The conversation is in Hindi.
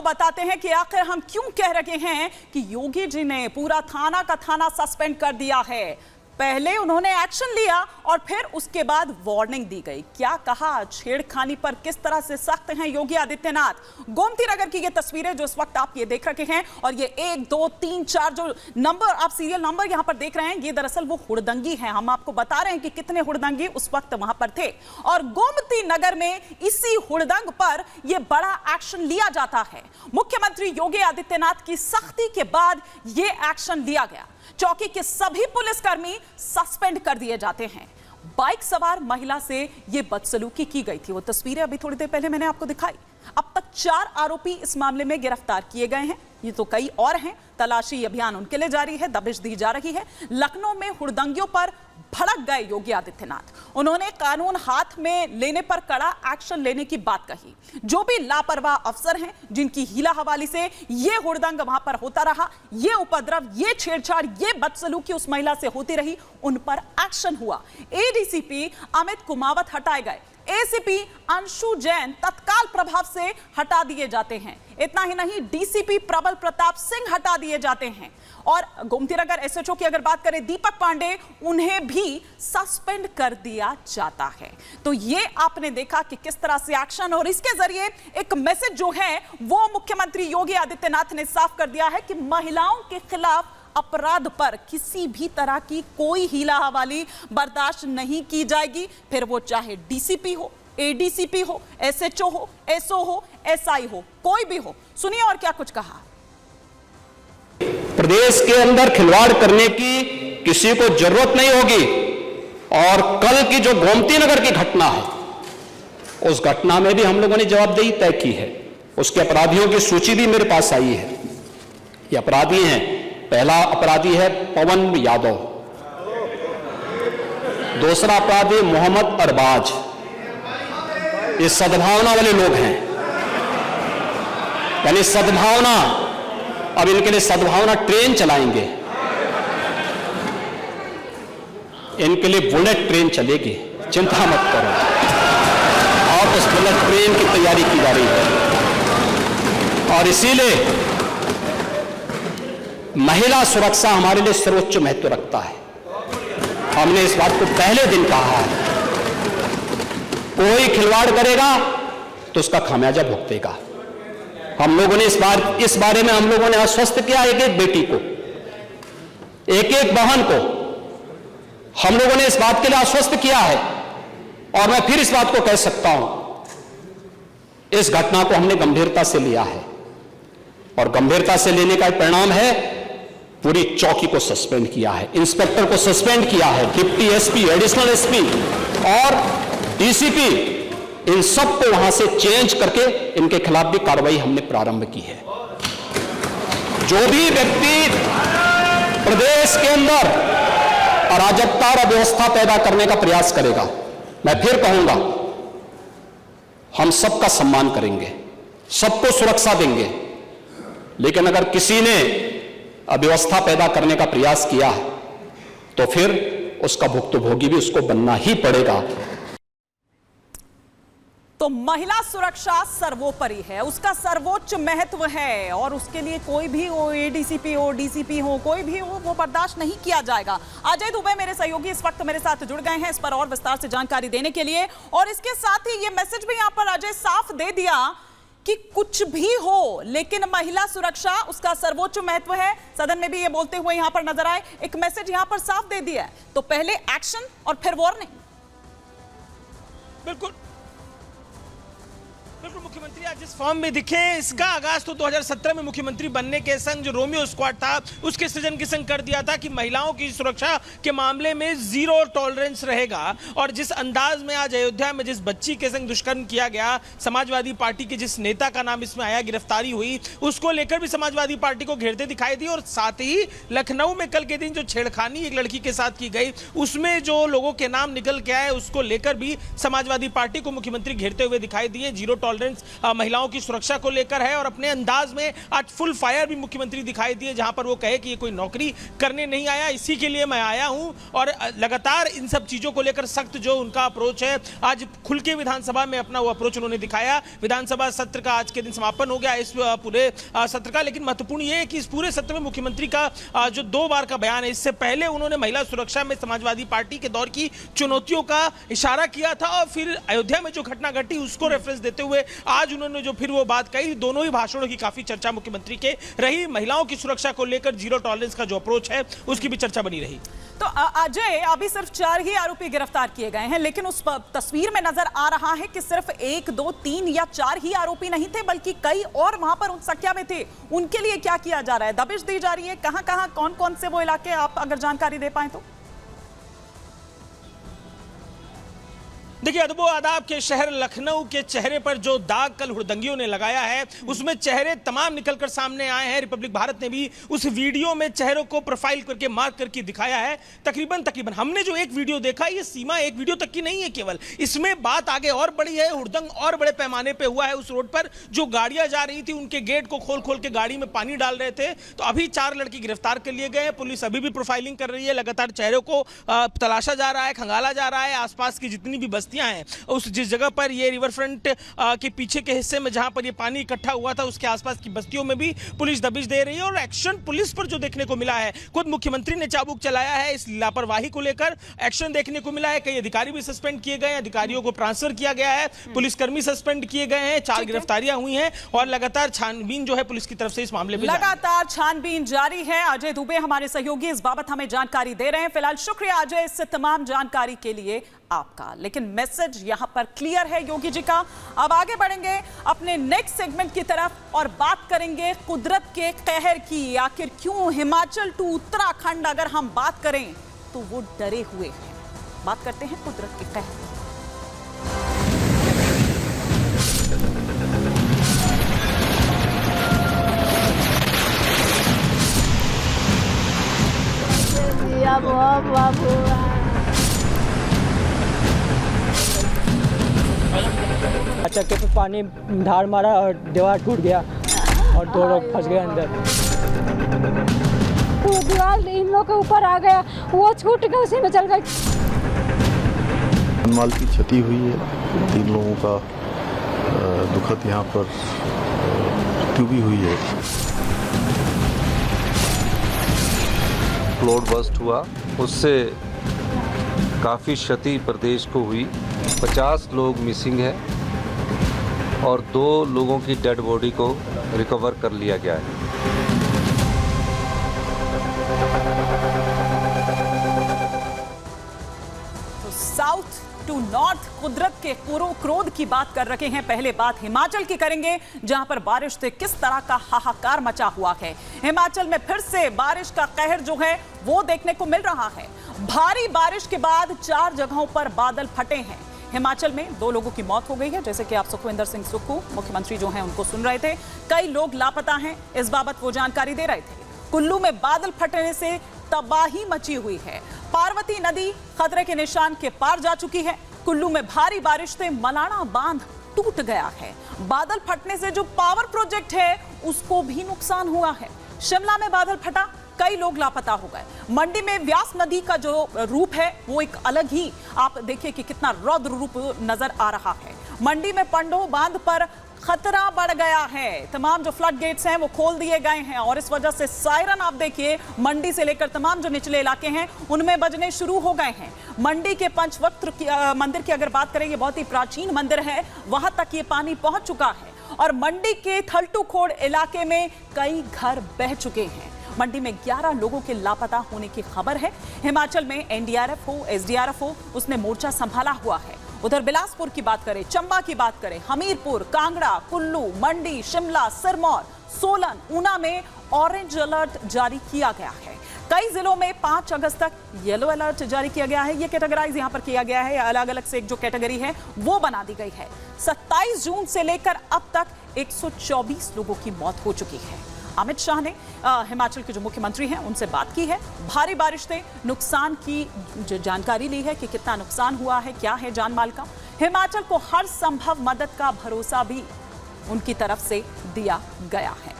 बताते हैं कि आखिर हम क्यों कह रहे हैं कि योगी जी ने पूरा थाना का थाना सस्पेंड कर दिया है। पहले उन्होंने एक्शन लिया और फिर उसके बाद वार्निंग दी गई। क्या कहा, छेड़खानी पर किस तरह से सख्त हैं योगी आदित्यनाथ। गोमती नगर की ये तस्वीरें जो इस वक्त आप ये देख रहे हैं और ये 1 2 3 4 जो नंबर आप सीरियल नंबर यहां पर देख रहे हैं, ये दरअसल वो हुड़दंगी हैं। हम आपको बता रहे हैं कि कितने हुड़दंगी उस वक्त वहां पर थे और गोमती नगर में इसी हुड़दंग पर यह बड़ा एक्शन लिया जाता है। मुख्यमंत्री योगी आदित्यनाथ की सख्ती के बाद यह एक्शन लिया गया। चौकी के सभी पुलिसकर्मी सस्पेंड कर दिए जाते हैं। बाइक सवार महिला से यह बदसलूकी की गई थी, वो तस्वीरें अभी थोड़ी देर पहले मैंने आपको दिखाई। अब तक 4 आरोपी इस मामले में गिरफ्तार किए गए हैं। ये तो कई और हैं। तलाशी अभियान उनके लिए जारी है, दबिश दी जा रही है। लखनऊ में हुड़दंगियों पर भड़क गए योगी आदित्यनाथ। उन्होंने कानून हाथ में लेने पर कड़ा एक्शन लेने की बात कही। जो भी लापरवाह अफसर हैं, जिनकी हीला हवाली से ये हुड़दंग वहां पर होता रहा, ये उपद्रव, ये छेड़छाड़, ये बदसलूकी उस महिला से होती रही, उन पर एक्शन हुआ। एडीसीपी अमित कुमावत हटाए गए, एसीपी अंशु जैन तत्काल प्रभाव से हटा दिए जाते हैं। इतना ही नहीं, डीसीपी प्रबल प्रताप सिंह हटा दिए जाते हैं और गोमती नगर एसएचओ की अगर बात करें दीपक पांडे, उन्हें भी सस्पेंड कर दिया जाता है। तो ये आपने देखा कि किस तरह से एक्शन, और इसके जरिए एक मैसेज जो है वो मुख्यमंत्री योगी आदित्यनाथ ने साफ कर दिया है कि महिलाओं के खिलाफ अपराध पर किसी भी तरह की कोई हीला हवाली बर्दाश्त नहीं की जाएगी, फिर वो चाहे डीसीपी हो, एडीसीपी हो, एसएचओ हो, एसओ हो, एसआई हो, कोई भी हो। सुनिए और क्या कुछ कहा। प्रदेश के अंदर खिलवाड़ करने की किसी को जरूरत नहीं होगी। और कल की जो गोमती नगर की घटना है, उस घटना में भी हम लोगों ने जवाबदेही तय की है। उसके अपराधियों की सूची भी मेरे पास आई है। ये अपराधी हैं, पहला अपराधी है पवन यादव, दूसरा अपराधी मोहम्मद अरबाज। ये सद्भावना वाले लोग हैं, यानी सद्भावना, अब इनके लिए सद्भावना ट्रेन चलाएंगे, इनके लिए बुलेट ट्रेन चलेगी, चिंता मत करो। और उस बुलेट ट्रेन की तैयारी की जा रही है। और इसीलिए महिला सुरक्षा हमारे लिए सर्वोच्च महत्व रखता है। हमने इस बात को पहले दिन कहा है, कोई खिलवाड़ करेगा तो उसका खामियाजा भुगतेगा। हम लोगों ने इस बारे में हम लोगों ने आश्वस्त किया, एक एक बेटी को, एक एक बहन को हम लोगों ने इस बात के लिए आश्वस्त किया है। और मैं फिर इस बात को कह सकता हूं, इस घटना को हमने गंभीरता से लिया है और गंभीरता से लेने का परिणाम है पूरी चौकी को सस्पेंड किया है, इंस्पेक्टर को सस्पेंड किया है, डिप्टी एसपी, एडिशनल एसपी और डीसीपी, इन सब को वहां से चेंज करके इनके खिलाफ भी कार्रवाई हमने प्रारंभ की है। जो भी व्यक्ति प्रदेश के अंदर अराजकता और अव्यवस्था पैदा करने का प्रयास करेगा, मैं फिर कहूंगा, हम सबका सम्मान करेंगे, सबको सुरक्षा देंगे, लेकिन अगर किसी ने अव्यवस्था पैदा करने का प्रयास किया है तो फिर उसका भुक्तभोगी भी उसको बनना ही पड़ेगा। तो महिला सुरक्षा सर्वोपरि है, उसका सर्वोच्च महत्व है और उसके लिए कोई भी हो, एडीसीपी हो, डीसीपी हो, कोई भी हो, वो बर्दाश्त नहीं किया जाएगा। अजय दुबे मेरे सहयोगी इस वक्त मेरे साथ जुड़ गए हैं इस पर और विस्तार से जानकारी देने के लिए। और इसके साथ ही ये मैसेज भी यहां पर अजय साफ दे दिया कि कुछ भी हो लेकिन महिला सुरक्षा उसका सर्वोच्च महत्व है। सदन में भी ये बोलते हुए यहां पर नजर आए, एक मैसेज यहां पर साफ दे दिया है। तो पहले एक्शन और फिर वार्निंग। बिल्कुल मुख्यमंत्री आज जिस फॉर्म में दिखे, इसका आगाज तो 2017 में मुख्यमंत्री बनने के संग जो रोमियो स्क्वाड था उसके सृजन के संग कर दिया था कि महिलाओं की सुरक्षा के मामले में जीरो टॉलरेंस रहेगा। और जिस अंदाज में आज अयोध्या में जिस बच्ची के संग दुष्कर्म किया गया, समाजवादी पार्टी के जिस नेता का नाम इसमें आया, गिरफ्तारी हुई, उसको लेकर भी समाजवादी पार्टी को घेरते दिखाई दी। और साथ ही लखनऊ में कल के दिन जो छेड़खानी एक लड़की के साथ की गई, उसमें जो लोगों के नाम निकल के आए, उसको लेकर भी समाजवादी पार्टी को मुख्यमंत्री घेरते हुए दिखाई दिए। जीरो टॉलरेंस महिलाओं की सुरक्षा को लेकर है। और अपने अंदाज में आज फुल फायर भी मुख्यमंत्री दिखाई दिए, जहां पर वो कहे कि ये कोई नौकरी करने नहीं आया, इसी के लिए मैं आया हूं। और लगातार इन सब चीजों को लेकर सख्त जो उनका अप्रोच है, आज खुल के विधानसभा में अपना वो अप्रोच उन्होंने दिखाया। विधानसभा सत्र का आज के दिन समापन हो गया इस पूरे सत्र का। लेकिन महत्वपूर्ण ये है कि इस पूरे सत्र में मुख्यमंत्री का जो 2 बार का बयान है, इससे पहले उन्होंने महिला सुरक्षा में समाजवादी पार्टी के दौर की चुनौतियों का इशारा किया था, और फिर अयोध्या में जो घटना घटी उसको रेफरेंस देते हुए आज उन्होंने जो फिर वो बात कही। दोनों ही भाषणों की काफी चर्चा मुख्यमंत्री के रही। महिलाओं की सुरक्षा को लेकर जीरो टॉलरेंस का जो अप्रोच है उसकी भी चर्चा बनी रही। तो अजय, अभी सिर्फ 4 ही आरोपी गिरफ्तार किए गए हैं, लेकिन उस तस्वीर में नजर आ रहा है कि सिर्फ 1, 2, 3 या 4 ही आरोपी नहीं थे, बल्कि कई और वहां पर उन संख्या में थे। उनके लिए क्या किया जा रहा है, दबिश दी जा रही है? कहां-कहां, कौन-कौन से वो इलाके, आप अगर जानकारी दे पाए तो। देखिए, अदबो आदाब के शहर लखनऊ के चेहरे पर जो दाग कल हुड़दंगियों ने लगाया है, उसमें चेहरे तमाम निकलकर सामने आए हैं। रिपब्लिक भारत ने भी उस वीडियो में चेहरों को प्रोफाइल करके मार्क करके दिखाया है। तकरीबन हमने जो एक वीडियो देखा, ये सीमा एक वीडियो तक की नहीं है केवल, इसमें बात आगे और बड़ी है। हुड़दंग और बड़े पैमाने पे हुआ है। उस रोड पर जो गाड़ियां जा रही थी, उनके गेट को खोल के गाड़ी में पानी डाल रहे थे। तो अभी 4 लड़के गिरफ्तार कर लिए गए हैं। पुलिस अभी भी प्रोफाइलिंग कर रही है, लगातार चेहरों को तलाशा जा रहा है, खंगाला जा रहा है। आसपास की जितनी भी बस्तियां हैं, उस जिस जगह पर ये रिवर फ्रंट के पीछे के हिस्से में जहां पर ये पानी इकट्ठा हुआ था, उसके आसपास की बस्तियों में भी पुलिस दबिश दे रही है। और एक्शन पुलिस पर जो देखने को मिला है, खुद मुख्यमंत्री ने चाबुक चलाया है। इस लापरवाही को लेकर एक्शन देखने को मिला है। कई अधिकारी भी सस्पेंड किए गए हैं, अधिकारियों को ट्रांसफर किया गया है, पुलिसकर्मी सस्पेंड किए गए हैं, 4 गिरफ्तारियां हुई हैं और लगातार छानबीन जो है पुलिस की तरफ से इस मामले में लगातार छानबीन जारी है। अजय दुबे हमारे सहयोगी इस बाबत हमें जानकारी दे रहे हैं। फिलहाल शुक्रिया अजय इस तमाम जानकारी के लिए आपका। लेकिन मैसेज यहां पर क्लियर है योगी जी का। अब आगे बढ़ेंगे अपने नेक्स्ट सेगमेंट की तरफ और बात करेंगे कुदरत के कहर की। आखिर क्यों हिमाचल टू उत्तराखंड अगर हम बात करें तो वो डरे हुए हैं। बात करते हैं कुदरत के कहर की। चक्के पे पानी धार मारा और दीवार टूट गया और 2 लोग फंस गए अंदर। वो दीवार इन लोगों के ऊपर आ गया, वो छूट के उसी में चल गए। माल की क्षति हुई है, 3 लोगों का दुखद यहाँ पर मृत्यु भी हुई है। फ्लोर बस्ट हुआ, उससे काफ़ी क्षति प्रदेश को हुई। 50 लोग मिसिंग है और 2 लोगों की डेड बॉडी को रिकवर कर लिया गया है। तो साउथ टू नॉर्थ कुदरत के क्रोध की बात कर रखे हैं। पहले बात हिमाचल की करेंगे, जहां पर बारिश से किस तरह का हाहाकार मचा हुआ है। हिमाचल में फिर से बारिश का कहर जो है वो देखने को मिल रहा है। भारी बारिश के बाद 4 जगहों पर बादल फटे हैं। हिमाचल में 2 लोगों की मौत हो गई है, जैसे कि आप सुखविंदर सिंह सुक्खू मुख्यमंत्री जो हैं उनको सुन रहे थे। कई लोग लापता हैं, इस बाबत वो जानकारी दे रहे थे। कुल्लू में बादल फटने से तबाही मची हुई है। पार्वती नदी खतरे के निशान के पार जा चुकी है। कुल्लू में भारी बारिश से मलाणा बांध टूट गया है। बादल फटने से जो पावर प्रोजेक्ट है उसको भी नुकसान हुआ है। शिमला में बादल फटा, कई लोग लापता हो गए। मंडी में व्यास नदी का जो रूप है वो एक अलग ही, आप देखिए कि कितना रौद्र रूप नजर आ रहा है। मंडी में पंडो बांध पर खतरा बढ़ गया है। तमाम जो फ्लड गेट्स हैं वो खोल दिए गए हैं और इस वजह से सायरन आप देखिए मंडी से लेकर तमाम जो निचले इलाके हैं उनमें बजने शुरू हो गए हैं। मंडी के पंचवक्त्र मंदिर की अगर बात करें, ये बहुत ही प्राचीन मंदिर है, वहां तक ये पानी पहुंच चुका है और मंडी के थल्टू खोड़ इलाके में कई घर बह चुके हैं। मंडी में 11 लोगों के लापता होने की खबर है। हिमाचल में एनडीआरएफ हो, एसडीआरएफ हो, उसने मोर्चा संभाला हुआ है। उधर बिलासपुर की बात करें, चंबा की बात करें, हमीरपुर, कांगड़ा, कुल्लू, मंडी, शिमला, सिरमौर, सोलन, ऊना में ऑरेंज अलर्ट जारी किया गया है। कई जिलों में 5 अगस्त तक येलो अलर्ट जारी किया गया है। ये कैटेगराइज यहां पर किया गया है, अलग अलग से एक जो कैटेगरी है वो बना दी गई है। 27 जून से लेकर अब तक 124 लोगों की मौत हो चुकी है। अमित शाह ने हिमाचल के जो मुख्यमंत्री हैं उनसे बात की है। भारी बारिश से नुकसान की जो जानकारी ली है कि कितना नुकसान हुआ है, क्या है जान माल का। हिमाचल को हर संभव मदद का भरोसा भी उनकी तरफ से दिया गया है।